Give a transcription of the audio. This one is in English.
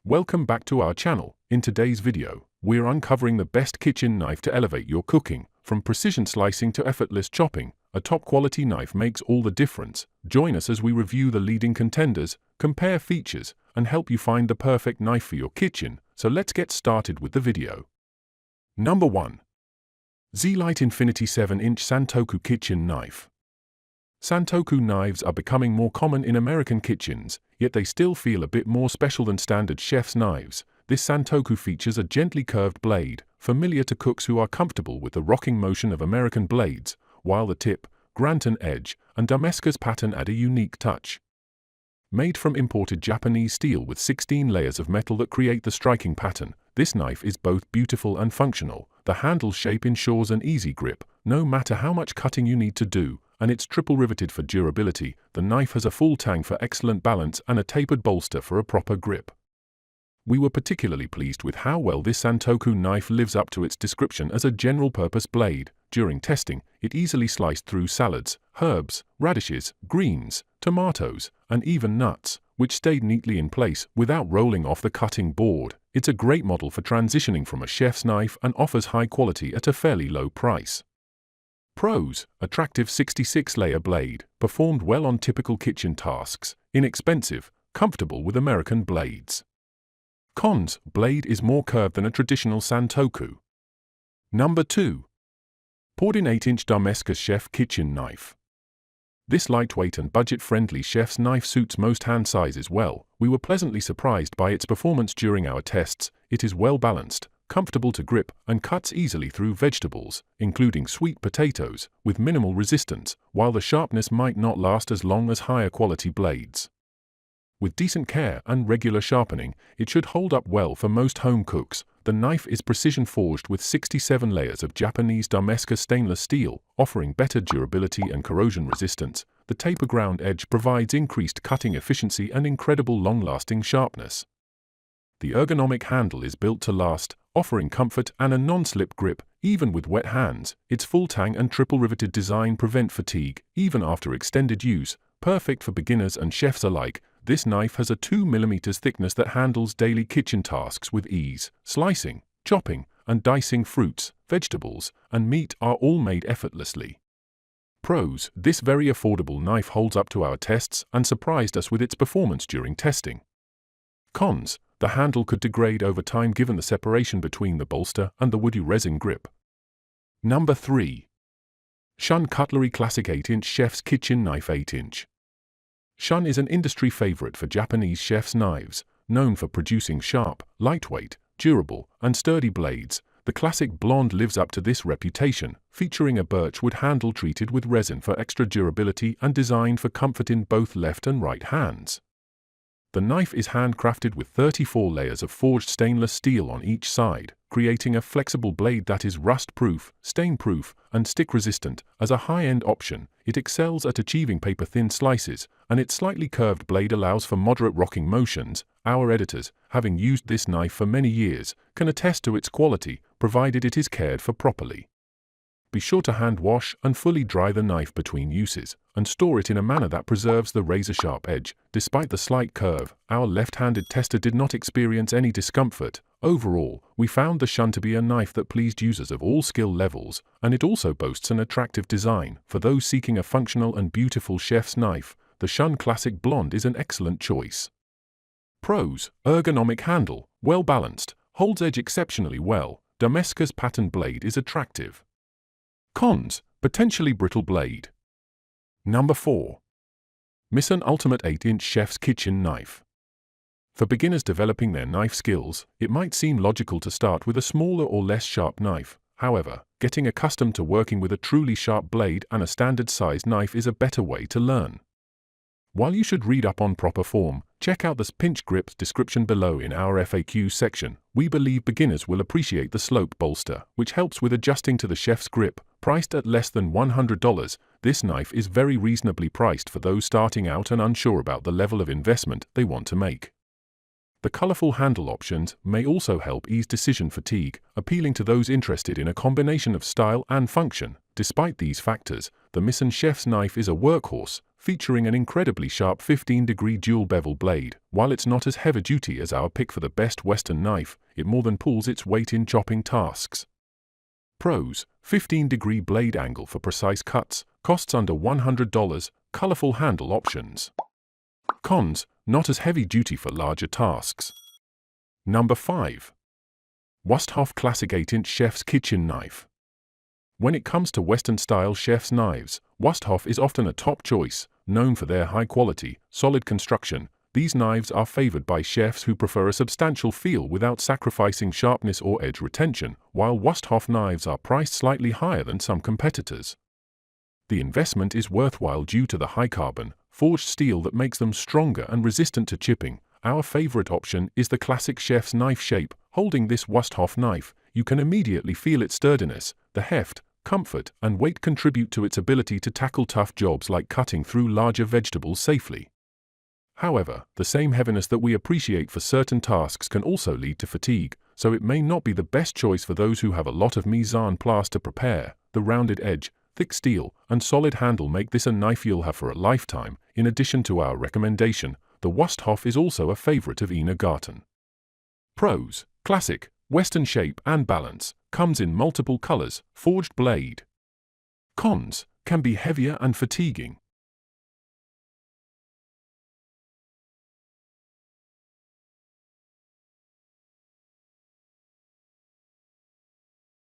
Welcome back to our channel. In today's video, we're uncovering the best kitchen knife to elevate your cooking. From precision slicing to effortless chopping, a top-quality knife makes all the difference. Join us as we review the leading contenders, compare features, and help you find the perfect knife for your kitchen. So let's get started with the video. Number 1. Zite Infinity 7-inch Santoku Kitchen Knife. Santoku knives are becoming more common in American kitchens, yet they still feel a bit more special than standard chef's knives. This Santoku features a gently curved blade, familiar to cooks who are comfortable with the rocking motion of American blades, while the tip, Granton edge, and Damascus pattern add a unique touch. Made from imported Japanese steel with 16 layers of metal that create the striking pattern, this knife is both beautiful and functional. The handle shape ensures an easy grip, no matter how much cutting you need to do, and it's triple riveted for durability. The knife has a full tang for excellent balance and a tapered bolster for a proper grip. We were particularly pleased with how well this Santoku knife lives up to its description as a general-purpose blade. During testing, it easily sliced through salads, herbs, radishes, greens, tomatoes, and even nuts, which stayed neatly in place without rolling off the cutting board. It's a great model for transitioning from a chef's knife and offers high quality at a fairly low price. Pros: attractive 66-layer blade, performed well on typical kitchen tasks, inexpensive, comfortable with American blades. Cons: blade is more curved than a traditional Santoku. Number 2. Poured-in 8-inch Damascus Chef Kitchen Knife. This lightweight and budget-friendly chef's knife suits most hand sizes well. We were pleasantly surprised by its performance during our tests. It is well balanced, comfortable to grip, and cuts easily through vegetables, including sweet potatoes, with minimal resistance, while the sharpness might not last as long as higher quality blades. With decent care and regular sharpening, it should hold up well for most home cooks. The knife is precision forged with 67 layers of Japanese Damascus stainless steel, offering better durability and corrosion resistance. The taper ground edge provides increased cutting efficiency and incredible long-lasting sharpness. The ergonomic handle is built to last, offering comfort and a non-slip grip, even with wet hands. Its full-tang and triple-riveted design prevent fatigue, even after extended use, perfect for beginners and chefs alike. This knife has a 2 mm thickness that handles daily kitchen tasks with ease. Slicing, chopping, and dicing fruits, vegetables, and meat are all made effortlessly. Pros: this very affordable knife holds up to our tests and surprised us with its performance during testing. Cons: the handle could degrade over time given the separation between the bolster and the woody resin grip. Number 3. Shan Cutlery Classic 8-inch Chef's Kitchen Knife 8-inch. Shan is an industry favorite for Japanese chef's knives, known for producing sharp, lightweight, durable, and sturdy blades. The classic blonde lives up to this reputation, featuring a birchwood handle treated with resin for extra durability and designed for comfort in both left and right hands. The knife is handcrafted with 34 layers of forged stainless steel on each side, creating a flexible blade that is rust-proof, stain-proof, and stick-resistant. As a high-end option, it excels at achieving paper-thin slices, and its slightly curved blade allows for moderate rocking motions. Our editors, having used this knife for many years, can attest to its quality, provided it is cared for properly. Be sure to hand wash and fully dry the knife between uses, and store it in a manner that preserves the razor-sharp edge. Despite the slight curve, our left-handed tester did not experience any discomfort. Overall, we found the Shan to be a knife that pleased users of all skill levels, and it also boasts an attractive design. For those seeking a functional and beautiful chef's knife, the Shan Classic Blonde is an excellent choice. Pros: ergonomic handle, well balanced, holds edge exceptionally well. Damascus pattern blade is attractive. Cons: potentially brittle blade. Number 4. Missan Ultimate 8-inch Chef's Kitchen Knife. For beginners developing their knife skills, it might seem logical to start with a smaller or less sharp knife. However, getting accustomed to working with a truly sharp blade and a standard-sized knife is a better way to learn. While you should read up on proper form, check out the pinch grip description below in our FAQ section. We believe beginners will appreciate the slope bolster, which helps with adjusting to the chef's grip. Priced at less than $100, this knife is very reasonably priced for those starting out and unsure about the level of investment they want to make. The colorful handle options may also help ease decision fatigue, appealing to those interested in a combination of style and function. Despite these factors, the Missan chef's knife is a workhorse, featuring an incredibly sharp 15-degree dual bevel blade. While it's not as heavy-duty as our pick for the best Western knife, it more than pulls its weight in chopping tasks. Pros: 15-degree blade angle for precise cuts, costs under $100, colorful handle options. Cons: not as heavy-duty for larger tasks. Number 5. Wüsthof Classic 8-inch Chef's Kitchen Knife. When it comes to Western-style chef's knives, Wüsthof is often a top choice. Known for their high-quality, solid construction, these knives are favored by chefs who prefer a substantial feel without sacrificing sharpness or edge retention, while Wüsthof knives are priced slightly higher than some competitors. The investment is worthwhile due to the high-carbon, forged steel that makes them stronger and resistant to chipping. Our favorite option is the classic chef's knife shape. Holding this Wüsthof knife, you can immediately feel its sturdiness. The heft, comfort, and weight contribute to its ability to tackle tough jobs like cutting through larger vegetables safely. However, the same heaviness that we appreciate for certain tasks can also lead to fatigue, so it may not be the best choice for those who have a lot of mise en place to prepare. The rounded edge, thick steel, and solid handle make this a knife you'll have for a lifetime. In addition to our recommendation, the Wüsthof is also a favorite of Ina Garten. Pros: classic, Western shape and balance, comes in multiple colors, forged blade. Cons: can be heavier and fatiguing.